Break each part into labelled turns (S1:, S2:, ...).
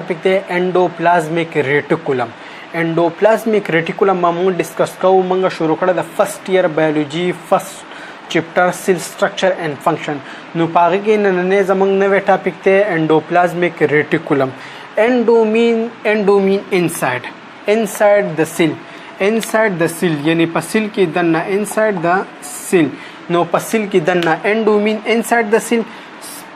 S1: टॉपिक है endoplasmic reticulum. Endoplasmic reticulum मामूल discuss कऊ मंगा शुरू कड़ा the first year biology first chapter cell structure and function नु पागे के नने जमंग नवे टॉपिक थे endoplasmic reticulum. Endo mean inside the cell यानी पसिल की दन्ना इनसाइड द सेल नो पसिल की दन्ना endo mean inside the cell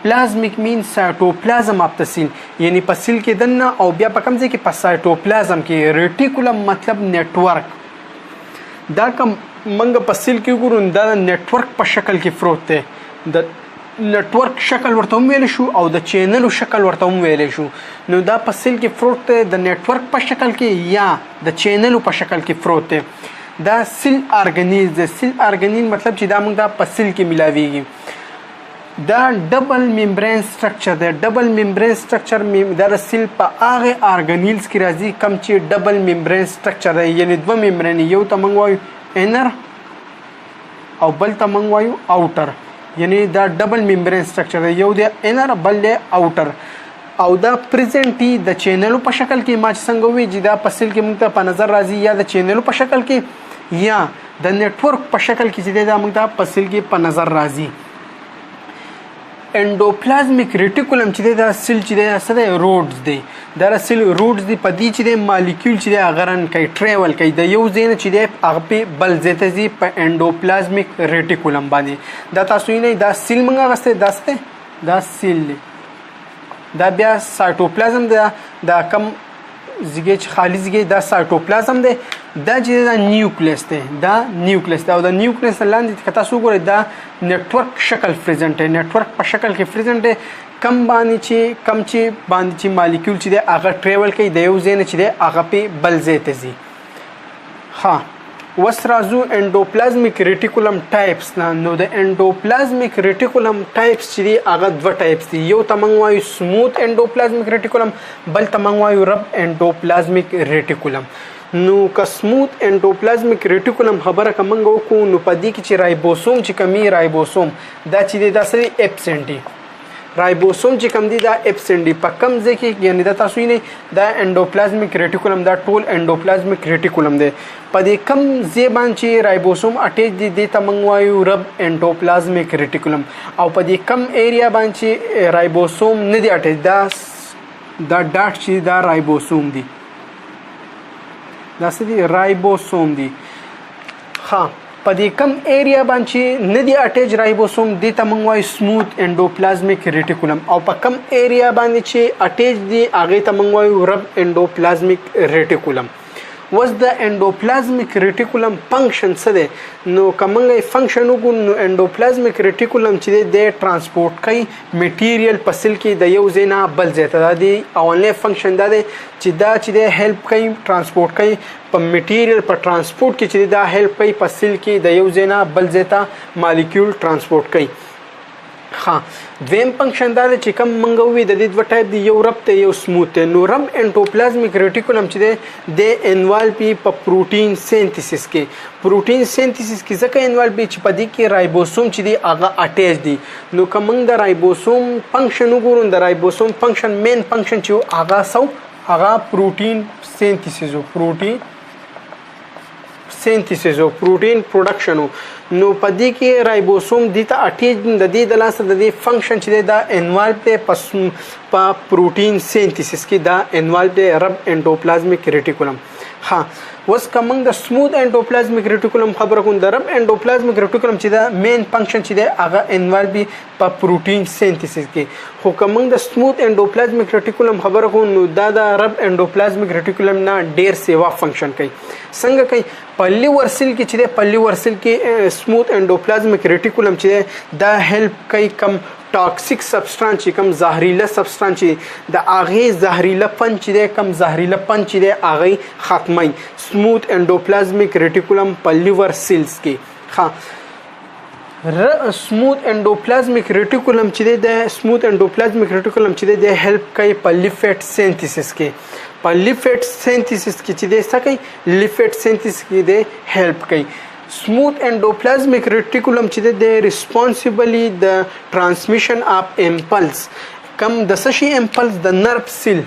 S1: plasmic mean cytoplasm of the cell यानी पसिल के दन्ना और बिया पकम से कि साइटोप्लाज्म के रेटिकुलम मतलब नेटवर्क दा का मंग पसिल के गुरुन दा नेटवर्क पर शक्ल की फ्रोत है द नेटवर्क शक्ल वर्तम वेले शू और द चैनल शक्ल वर्तम वेले शू नो दा पसिल की फ्रोत है द नेटवर्क पर शक्ल की या द चैनल पर शक्ल की फ्रोत है दा सेल ऑर्गेनील मतलब चिदा मंग दा पसिल की मिलावीगी द डबल मेम्ब्रेन स्ट्रक्चर में द सेल पर आगे ऑर्गेनील्स की राजी कम ची डबल मेम्ब्रेन स्ट्रक्चर है यानी दो मेम्ब्रेन यो तमंगवायु इनर और बल तमंगवायु आउटर यानी द डबल मेम्ब्रेन स्ट्रक्चर है यो दे इनर बल दे आउटर और the present he the channel पर शक्ल की माच संगवी जिदा पसिल की मुक्ता पर नजर राजी या द चैनल पर शक्ल की या द नेटवर्क पर शक्ल की जिदा मुक्ता पसिल की पर नजर राजी एंडोप्लाज्मिक रेटिकुलम चिदे दा सेल चिदे सदे रोड्स दे दर सेल रोड्स दी पदी चिदे मॉलिक्यूल चिदे अगरन कई ट्रेवल कई द यूज देन चिदे अगपे बल जेते जी प एंडोप्लाज्मिक रेटिकुलम बानी दा तासु ने दा सेल मंगा गस्ते दस्ते दा सेल दा बिया साइटोप्लाज्म दा कम जिगे खाली जिगे दा साइटोप्लाज्म दे दा चिदे दा न्यूक्लियस दा न्यूक्लियस लांदी कता सु गोरे दा नेटवर्क शक्ल प्रेजेंट है नेटवर्क पर शक्ल के प्रेजेंट है कम बानी ची मॉलिक्यूल चिदे अगर ट्रेवल कई देव जेने चिदे आगा पे बल जेते जी हाँ वसराजु एंडोप्लाज्मिक रेटिकुलम टाइप्स ना know the endoplasmic reticulum types चिदे आगा दो टाइप्स दी यो तमंगवायु स्मूथ एंडोप्लाज्मिक रेटिकुलम बल तमंगवायु रब एंडोप्लाज्मिक रेटिकुलम नु का स्मूथ एंडोप्लाज्मिक रेटिकुलम खबर का मंगो को नु पदी की राइबोसोम ची कमी राइबोसोम दा चिदे दा सरी एब्सेंटी राइबोसोम ची कम दी दा एब्सेंटी पकम जे की यानी दा तासु ने दा एंडोप्लाज्मिक रेटिकुलम दा टोल एंडोप्लाज्मिक रेटिकुलम दे पदी कम जे बांची राइबोसोम अटैच दी दे तमंगवायु रब एंडोप्लाज्मिक रेटिकुलम और पदी कम एरिया बांची राइबोसोम ने दे अटैच दा डाट ची दा राइबोसोम दी दासदी राइबोसोम दी हाँ पदी कम एरिया बांची नदी अटैच राइबोसोम दी तमंगवाई स्मूथ एंडोप्लाज्मिक रेटिकुलम और कम एरिया बांची अटैच दी आगे तमंगवाई रब endoplasmic reticulum was the endoplasmic reticulum function सदे नो कमंगे फंक्शन उगुन नो एंडोप्लाज्मिक रेटिकुलम चिदे दे ट्रांसपोर्ट कई मटेरियल पसिल की दयो जेना बल जेता दादी ऑनले फंक्शन दादे चिदा चिदे हेल्प कई ट्रांसपोर्ट कई प मटेरियल पर ट्रांसपोर्ट की चिदे दा हेल्प कई पसिल की दयो जेना बल जेता मॉलिक्यूल ट्रांसपोर्ट कई हाँ द्वेम फंक्शन दादे चिकम मंगवी ददी दो टाइप दी यो रब ते यो स्मूथ है नो रब एंडोप्लाज्मिक रेटिकुलम चिदे दे इन्वॉल्व पी प प्रोटीन सिंथेसिस की जका इन्वॉल्व पी चिपदी के राइबोसोम चिदे आगा अटैच दी नो कमंग द राइबोसोम फंक्शन उगुरुन the ribosome function main function चियो आगा प्रोटीन सिंथेसिस हो प्रोटीन प्रोडक्शन हो नो पदी के राइबोसोम दीता अटैच ददी दलास ददी फंक्शन चिदे दा इन्वॉल्व पे पा प्रोटीन सिंथेसिस की दा इन्वॉल्व पे रब एंडोप्लाज्मिक रेटिकुलम हाँ was coming the smooth endoplasmic reticulum खबर कुन दरब एंडोप्लाज्मिक रेटिकुलम चिदा मेन फंक्शन चिदे आगा इन्वॉल्व भी प प्रोटीन सिंथेसिस के हो कमंग द स्मूथ एंडोप्लाज्मिक रेटिकुलम खबर कुन दादा रब एंडोप्लाज्मिक रेटिकुलम ना डेर सेवा फंक्शन कई संग कई पल्ली वर्सिल के स्मूथ एंडोप्लाज्मिक रेटिकुलम चिदे द हेल्प कई कम टॉक्सिक सब्सटेंस कम जहरीला सब्सटेंस द आगे जहरीला पंचिदे कम जहरीला पंचिदे आगे खात्मा स्मूथ एंडोप्लाज्मिक रेटिकुलम पल्लीवर सेल्स के हाँ स्मूथ एंडोप्लाज्मिक रेटिकुलम चिदे दे हेल्प कई पल्लीफेट सिंथेसिस की चिदे सकई लिफेट सिंथेसिस की दे हेल्प कई smooth endoplasmic reticulum chide they responsibly the transmission of impulse come the sashi impulse the nerve cell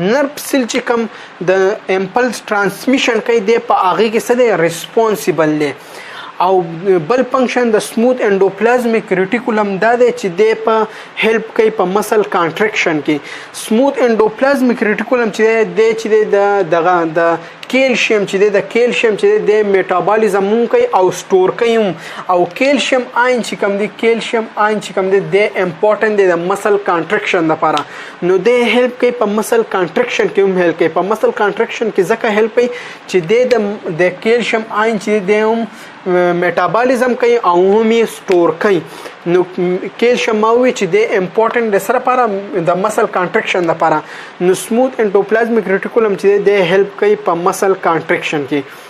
S1: نرف سیل چې کوم د امپلس ترانسمیشن کوي د په هغه کې څه دی ریسپونسیبل دی او بل فنکشن د سموث انډوپلازمیک ریټیکولم دا دی چې د په هیلپ کوي په مسل کانټریکشن کې سموث انډوپلازمیک ریټیکولم چې د کیلشیم چې د کیلشیم چې د میټابولیزم کوي او سٹور کوي او کیلشیم آین چې کوم دی کیلشیم آین چې کوم دی د امپورټنت دی د مسل کانټریکشن لپاره نو د هیلپ کوي په مسل کانټریکشن کې هم هیلپ کوي په مسل کانټریکشن کې ځکه هیلپ کوي چې د کیلشیم آین چې د میټابولیزم کوي او هم یې سٹور کوي نو کیلشیم ماوي چې د امپورټنت د سره لپاره د مسل کانټریکشن لپاره نو سموث انډوپلازمیک ریټیکولم چې د هیلپ کوي په مسل کانټریکشن کې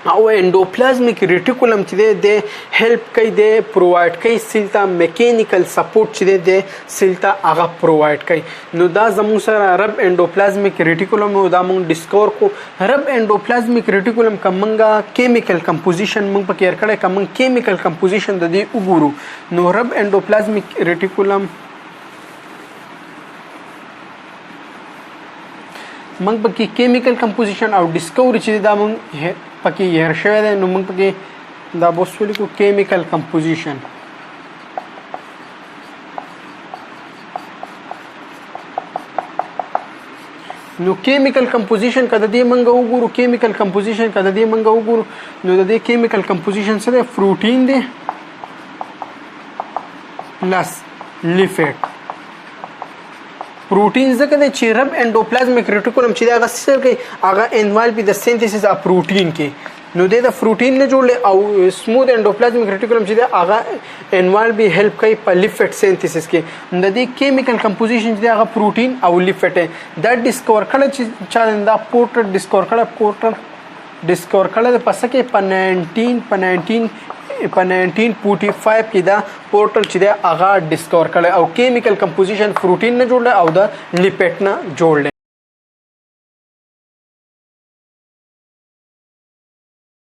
S1: او انډوپلازمیک ریټیکولم چې د هیلپ کوي د پرووایډ کوي سیل ته میکانیکل سپورټ چې د سیل ته هغه پرووایډ کوي نو دا زموږ سره رب انډوپلازمیک ریټیکولم او دا موږ ډیسکور کو رب انډوپلازمیک ریټیکولم کومنګه کیمیکل کمپوزیشن موږ پکې ورکړی کوم کیمیکل کمپوزیشن د دې وګورو نو رب انډوپلازمیک ریټیکولم موږ پکې کیمیکل کمپوزیشن او ډیسکوري چې دا موږ پکې هیر شوی دی نو موږ پکې دا بوس ولیکو کیمیکل کمپوزیشن نو کیمیکل کمپوزیشن کده دی منګه وګورو کیمیکل کمپوزیشن کده دی منګه وګورو نو د دې کیمیکل کمپوزیشن سره فروټین دی پلس لیفیټ پروټین ځکه د چیرب انډوپلازمیک ریټیکولم چې دا غسر کوي هغه انوالو د سینتھیسس اف پروټین کې نو د پروټین نه جوړل او سموث انډوپلازمیک ریټیکولم چې دا هغه انوالو هیلپ کوي په لیفټ سینتھیسس کې د دې کیمیکل کمپوزیشن چې دا پروټین او لیفټ دا ډیسکور کړه چې چا دا پورټر ډیسکور کړه د پسه کې په 1945 کې دا پورټل چې دا هغه ډیسکور کړي او کیمیکل کمپوزیشن پروټین نه جوړل او د لیپټ نه جوړل